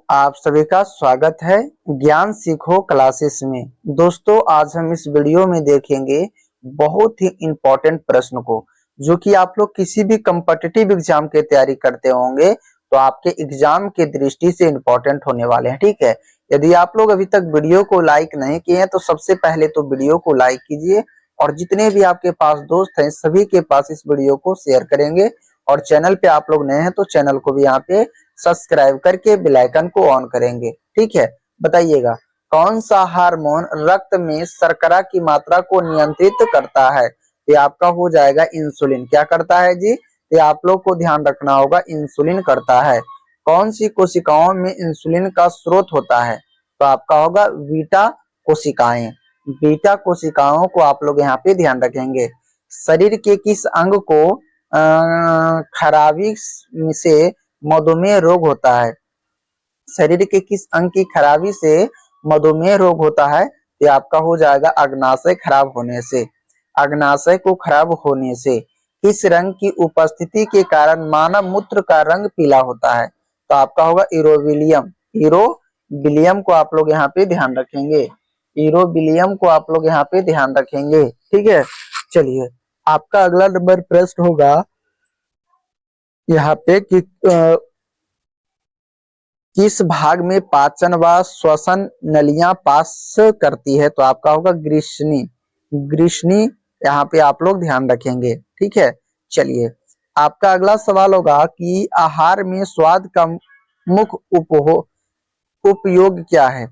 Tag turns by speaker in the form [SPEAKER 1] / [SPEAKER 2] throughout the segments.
[SPEAKER 1] आप सभी का स्वागत है ज्ञान सीखो क्लासेस में। दोस्तों, आज हम इस वीडियो में देखेंगे बहुत ही इम्पोर्टेंट प्रश्न को, जो कि आप लोग किसी भी कम्पिटिटिव एग्जाम की तैयारी करते होंगे तो आपके एग्जाम के दृष्टि से इम्पोर्टेंट होने वाले हैं। ठीक है, यदि आप लोग अभी तक वीडियो को लाइक नहीं किए हैं तो सबसे पहले तो वीडियो को लाइक कीजिए और जितने भी आपके पास दोस्त हैं सभी के पास इस वीडियो को शेयर करेंगे। और चैनल पे आप लोग नए हैं तो चैनल को भी यहाँ पे सब्सक्राइब करके बेल आइकन को ऑन करेंगे। ठीक है, बताइएगा कौन सा हार्मोन रक्त में शर्करा की मात्रा को नियंत्रित करता है? ये आपका हो जाएगा इंसुलिन। क्या करता है जी? ये आप लोग को ध्यान रखना होगा, इंसुलिन करता है। कौन सी कोशिकाओं में इंसुलिन का स्रोत होता है? तो आपका होगा बीटा कोशिकाएं। बीटा कोशिकाओं को आप लोग यहाँ पे ध्यान रखेंगे। शरीर के किस अंग को खराबी से मधुमेह रोग होता है? शरीर के किस अंग की खराबी से मधुमेह रोग होता है? ये आपका हो जाएगा अग्नाशय खराब होने से। अग्नाशय को खराब होने से किस रंग की उपस्थिति के कारण मानव मूत्र का रंग पीला होता है? तो आपका होगा इरोबिलियम। इरोबिलियम को आप लोग यहाँ पे ध्यान रखेंगे। इरोबिलियम को आप लोग यहाँ पे ध्यान रखेंगे। ठीक है, चलिए आपका अगला नंबर प्रश्न होगा यहाँ पे कि किस भाग में पाचन व श्वसन नलियां पास करती है? तो आपका होगा ग्रीष्णी। ग्रीष्णी यहाँ पे आप लोग ध्यान रखेंगे। ठीक है, चलिए आपका अगला सवाल होगा कि आहार में स्वाद का मुख्य उपयोग क्या है?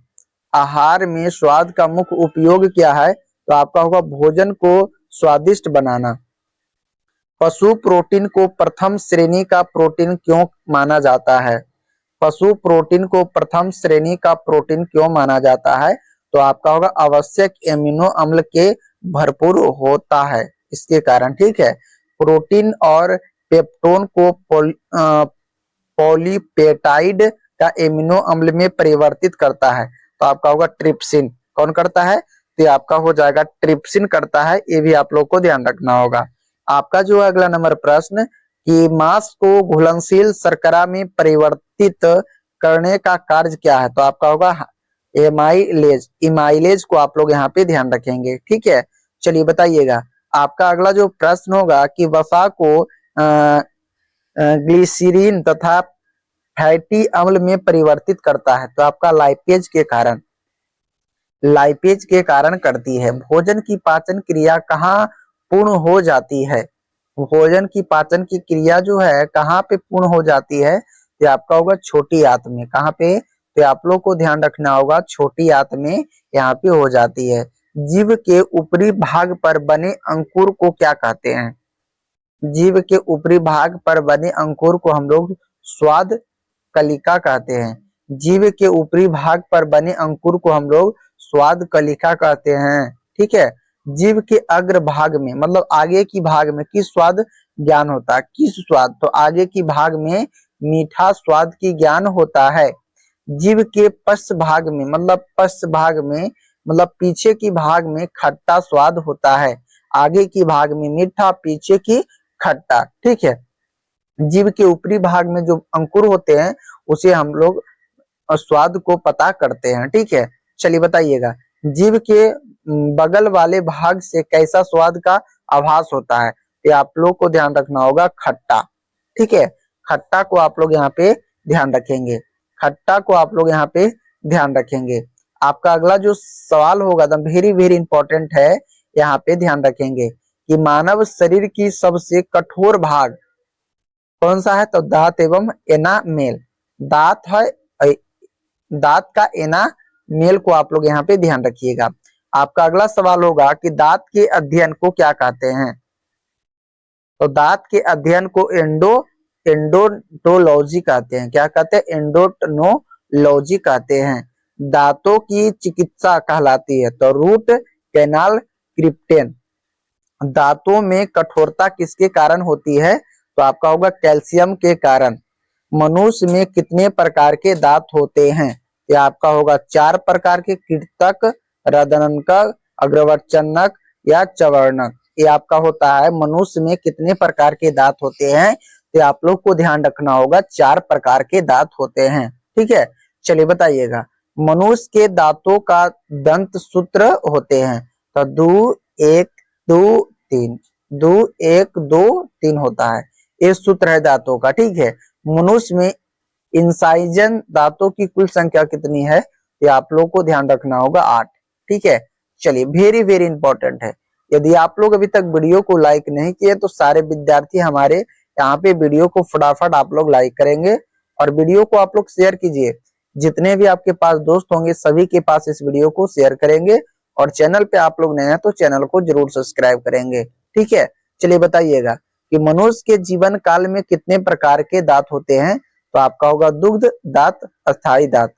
[SPEAKER 1] आहार में स्वाद का मुख्य उपयोग क्या है? तो आपका होगा भोजन को स्वादिष्ट बनाना। पशु प्रोटीन को प्रथम श्रेणी का प्रोटीन क्यों माना जाता है? पशु प्रोटीन को प्रथम श्रेणी का प्रोटीन क्यों माना जाता है? तो आपका होगा आवश्यक एमिनो अम्ल के भरपूर होता है, इसके कारण। ठीक है, प्रोटीन और पेप्टोन को पॉलीपेटाइड का एमिनो अम्ल में परिवर्तित करता है। तो आपका होगा ट्रिप्सिन। कौन करता है? तो आपका हो जाएगा ट्रिप्सिन करता है। ये भी आप लोग को ध्यान रखना होगा। आपका जो अगला नंबर प्रश्न कि मांस को घुलनशील शर्करा में परिवर्तित करने का कार्य क्या है? तो आपका होगा एमाइलेज। इमाइलेज को आप लोग यहाँ पे ध्यान रखेंगे। ठीक है, चलिए बताइएगा आपका अगला जो प्रश्न होगा कि वसा को ग्लिसरीन तथा फैटी अम्ल में परिवर्तित करता है। तो आपका लाइपेज के कारण। लाइपेज के कारण करती है। भोजन की पाचन क्रिया कहाँ पूर्ण हो जाती है? भोजन की पाचन की क्रिया जो है कहाँ पे पूर्ण हो जाती है? ये आपका होगा छोटी आंत में। कहाँ पे? तो आप लोग को ध्यान रखना होगा, छोटी आंत में यहाँ पे हो जाती है। जीव के ऊपरी भाग पर बने अंकुर को क्या कहते हैं? जीव के ऊपरी भाग पर बने अंकुर को हम लोग स्वाद कलिका कहते हैं। जीव के ऊपरी भाग पर बने अंकुर को हम लोग स्वाद कलिका कहते हैं। ठीक है, जीव के अग्र भाग में मतलब आगे की भाग में किस स्वाद ज्ञान होता है? किस स्वाद? तो आगे की भाग में मीठा स्वाद की ज्ञान होता है। जीव के पश्च भाग में मतलब पश्च भाग में मतलब पीछे की भाग में खट्टा स्वाद होता है। आगे की भाग में मीठा, पीछे की खट्टा। ठीक है, जीव के ऊपरी भाग में जो अंकुर होते हैं उसे हम लोग स्वाद को पता करते हैं। ठीक है, चलिए बताइएगा जीव के बगल वाले भाग से कैसा स्वाद का आभास होता है? ये आप लोग को ध्यान रखना होगा, खट्टा। ठीक है, खट्टा को आप लोग यहाँ पे ध्यान रखेंगे। खट्टा को आप लोग यहाँ पे ध्यान रखेंगे। आपका अगला जो सवाल होगा द वेरी वेरी इंपॉर्टेंट है, यहाँ पे ध्यान रखेंगे कि मानव शरीर की सबसे कठोर भाग कौन सा है? तो दांत एवं एनामेल। दांत है, दांत का एनामेल को आप लोग यहाँ पे ध्यान रखिएगा। आपका अगला सवाल होगा कि दांत के अध्ययन को क्या कहते हैं? तो दांत के अध्ययन को एंडोंटोलॉजी कहते हैं। क्या कहते हैं? एंडोंटोलॉजी कहते हैं। दांतों की चिकित्सा कहलाती है तो रूट कैनाल क्रिप्टेन। दांतों में कठोरता किसके कारण होती है? तो आपका होगा कैल्शियम के कारण। मनुष्य में कितने प्रकार के दांत होते हैं? ये आपका होगा 4 प्रकार के, कृतक, रदनकक, अग्रवर्चनक या चवर्णक। ये आपका होता है मनुष्य में कितने प्रकार के दांत होते हैं? तो आप लोग को ध्यान रखना होगा 4 प्रकार के दांत होते हैं। ठीक है, चलिए बताइएगा, मनुष्य के दांतों का दंत सूत्र होते हैं। तो दो एक दो तीन, दो एक दो तीन होता है, ये सूत्र है दांतों का। ठीक है, मनुष्य में इंसाइजन दांतों की कुल संख्या कितनी है, ये आप लोग को ध्यान रखना होगा, 8। ठीक है, चलिए वेरी वेरी इंपॉर्टेंट है। यदि आप लोग अभी तक वीडियो को लाइक नहीं किए तो सारे विद्यार्थी हमारे यहाँ पे वीडियो को फटाफट आप लोग लाइक करेंगे और वीडियो को आप लोग शेयर कीजिए। जितने भी आपके पास दोस्त होंगे सभी के पास इस वीडियो को शेयर करेंगे और चैनल पे आप लोग नए हैं तो चैनल को जरूर सब्सक्राइब करेंगे। ठीक है, चलिए बताइएगा कि मनुष्य के जीवन काल में कितने प्रकार के दांत होते हैं। तो आपका होगा दुग्ध दांत, अस्थायी दांत।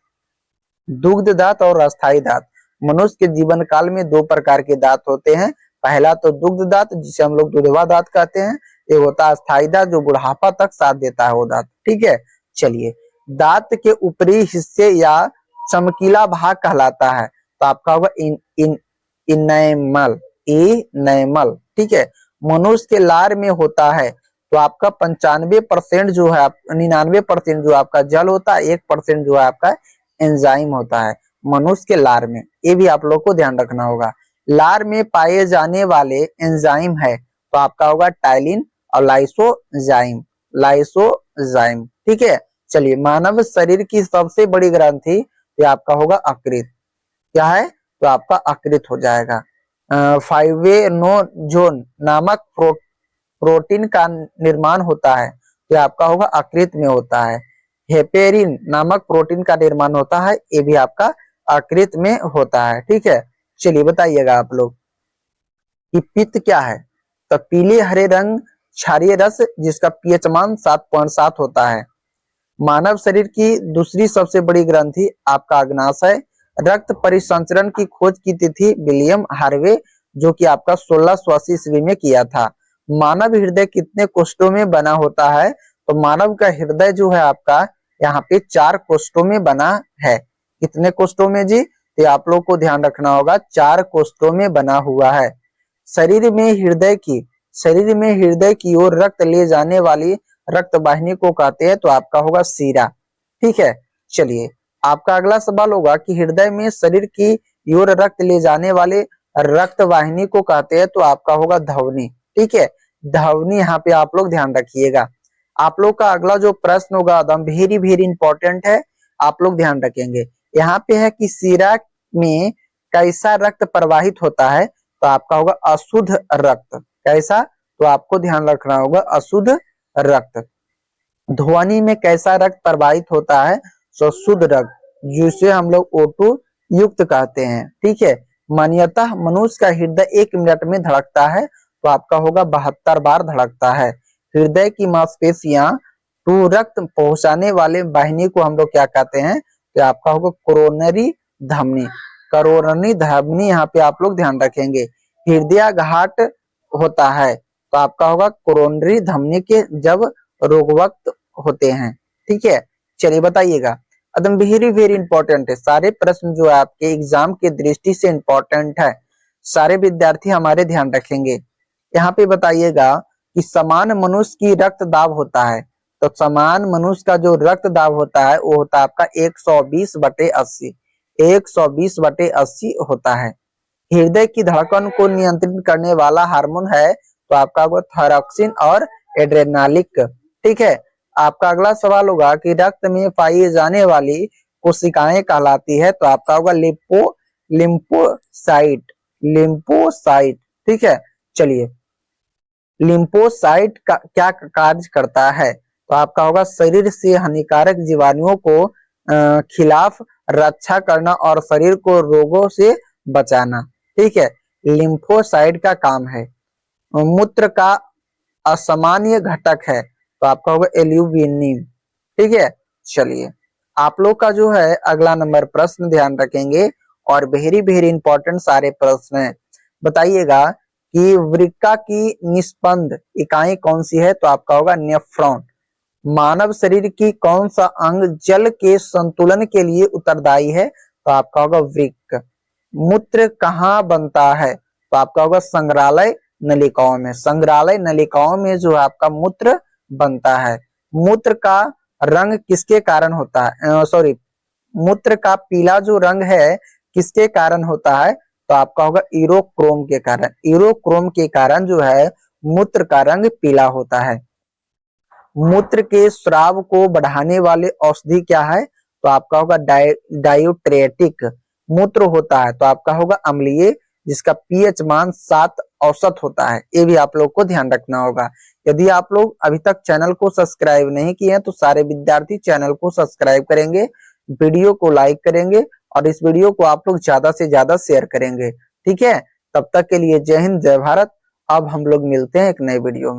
[SPEAKER 1] दुग्ध दांत और अस्थायी दांत, मनुष्य के जीवन काल में दो प्रकार के दांत होते हैं। पहला तो दुग्ध दांत जिसे हम लोग दुधवा दांत कहते हैं, ये होता है अस्थायी दांत जो बुढ़ापा तक साथ देता है वो दांत। ठीक है, चलिए दांत के ऊपरी हिस्से या चमकीला भाग कहलाता है। तो आपका होगा इनैमल, इनैमल। ठीक है, मनुष्य के लार में होता है। तो आपका 95% जो है, 99% जो आपका जल होता है, 1% जो है आपका एंजाइम होता है मनुष्य के लार में। ये भी आप लोग को ध्यान रखना होगा। लार में पाए जाने वाले एंजाइम है तो आपका होगा टाइलिन और लाइसोजाइम, लाइसोजाइम। ठीक है, चलिए मानव शरीर की सबसे बड़ी ग्रंथि ये आपका होगा अकृत। क्या है, तो आपका अकृत हो जाएगा। फाइब्रिनोजोन नामक प्रोटीन का निर्माण होता है, ये आपका होगा अकृत में होता है। हेपेरिन नामक प्रोटीन का निर्माण होता है, ये भी आपका अकृत में होता है। ठीक है, चलिए बताइएगा आप लोग कि पित्त क्या है। तो पीले हरे रंग क्षारीय रस जिसका पीएच मान 7.7 होता है। मानव शरीर की दूसरी सबसे बड़ी ग्रंथि आपका अग्नाशय है। रक्त परिसंचरण की खोज की तिथि विलियम हार्वे जो कि आपका 1680 ईस्वी में किया था। मानव हृदय कितने कोष्ठों में बना होता है। तो मानव का हृदय जो है आपका यहाँ पे 4 कोष्ठों में बना है। कितने कोष्ठों में जी, तो आप लोग को ध्यान रखना होगा, 4 कोष्ठों में बना हुआ है। शरीर में हृदय की ओर रक्त ले जाने वाली रक्त वाहिनी को कहते हैं, तो आपका होगा सीरा। ठीक है, चलिए आपका अगला सवाल होगा कि हृदय में शरीर की ओर रक्त ले जाने वाले रक्त वाहिनी को कहते हैं, तो आपका होगा धमनी। ठीक है, धमनी यहाँ पे आप लोग ध्यान रखिएगा। आप लोग का अगला जो प्रश्न होगा एकदम वेरी वेरी इंपॉर्टेंट है, आप लोग ध्यान रखेंगे। यहाँ पे है कि सीरा में कैसा रक्त प्रवाहित होता है। तो आपका होगा अशुद्ध रक्त। कैसा, तो आपको ध्यान रखना होगा अशुद्ध रक्त। ध्वनि में कैसा रक्त प्रवाहित होता है, तो शुद्ध रक्त जिसे हम लोग O2 युक्त कहते हैं। ठीक है, मान्यतः मनुष्य का हृदय 1 मिनट में धड़कता है, तो आपका होगा 72 बार धड़कता है। हृदय की मांसपेशियां टू रक्त पहुंचाने वाले वाहिनी को हम लोग क्या कहते हैं, तो आपका होगा कोरोनरी धमनी। कोरोनरी धमनी यहाँ पे आप लोग ध्यान रखेंगे। हृदयाघात होता है तो आपका होगा कोरोनरी धमनी के जब रोगवक्त होते हैं। ठीक है, चलिए बताइएगा, एकदम वेरी वेरी इंपॉर्टेंट है। सारे प्रश्न जो है आपके एग्जाम के दृष्टि से इंपॉर्टेंट है, सारे विद्यार्थी हमारे ध्यान रखेंगे। यहाँ पे बताइएगा कि समान मनुष्य की रक्त दाब होता है। तो समान मनुष्य का जो रक्त दाब होता है वो होता है आपका 120/80, 120/80 होता है। हृदय की धड़कन को नियंत्रित करने वाला हार्मोन है, तो आपका होगा थायरॉक्सिन और एड्रेनालिक। ठीक है, आपका अगला सवाल होगा कि रक्त में पाई जाने वाली कोशिकाएं कहलाती है। तो आपका होगा लिम्फोसाइट, लिम्फोसाइट। ठीक है, चलिए लिम्फोसाइट का क्या कार्य करता है। तो आपका होगा शरीर से हानिकारक जीवाणुओं को खिलाफ रक्षा करना और शरीर को रोगों से बचाना। ठीक है, लिम्फोसाइट का काम है। मूत्र का असामान्य घटक है, तो आपका होगा एल्यूमिनियम। ठीक है, चलिए आप लोग का जो है अगला नंबर प्रश्न ध्यान रखेंगे और वेरी वेरी इंपॉर्टेंट सारे प्रश्न है। बताइएगा कि वृक्का की निस्पंद इकाई कौन सी है। तो आपका होगा नेफ्रॉन। मानव शरीर की कौन सा अंग जल के संतुलन के लिए उत्तरदायी है। तो आपका होगा वृक्क। मूत्र कहाँ बनता है। तो आपका होगा संग्रहालय नलिकाओं में। संग्रहालय नलिकाओं में जो आपका मूत्र बनता है। मूत्र का रंग किसके कारण होता है, सॉरी, मूत्र का पीला जो रंग है किसके कारण होता है? तो आपका होगा यूरोक्रोम के कारण। यूरोक्रोम के कारण जो है मूत्र का रंग पीला होता है। मूत्र के स्राव को बढ़ाने वाले औषधि क्या है? तो आपका होगा डायूट्रेटिक। मूत्र होता है तो आपका होगा अम्लीय, जिसका पीएच मान 7 औसत होता है। ये भी आप लोग को ध्यान रखना होगा। यदि आप लोग अभी तक चैनल को सब्सक्राइब नहीं किए हैं तो सारे विद्यार्थी चैनल को सब्सक्राइब करेंगे, वीडियो को लाइक करेंगे और इस वीडियो को आप लोग ज्यादा से ज्यादा शेयर करेंगे। ठीक है, तब तक के लिए जय हिंद, जय भारत। अब हम लोग मिलते हैं एक नए वीडियो में।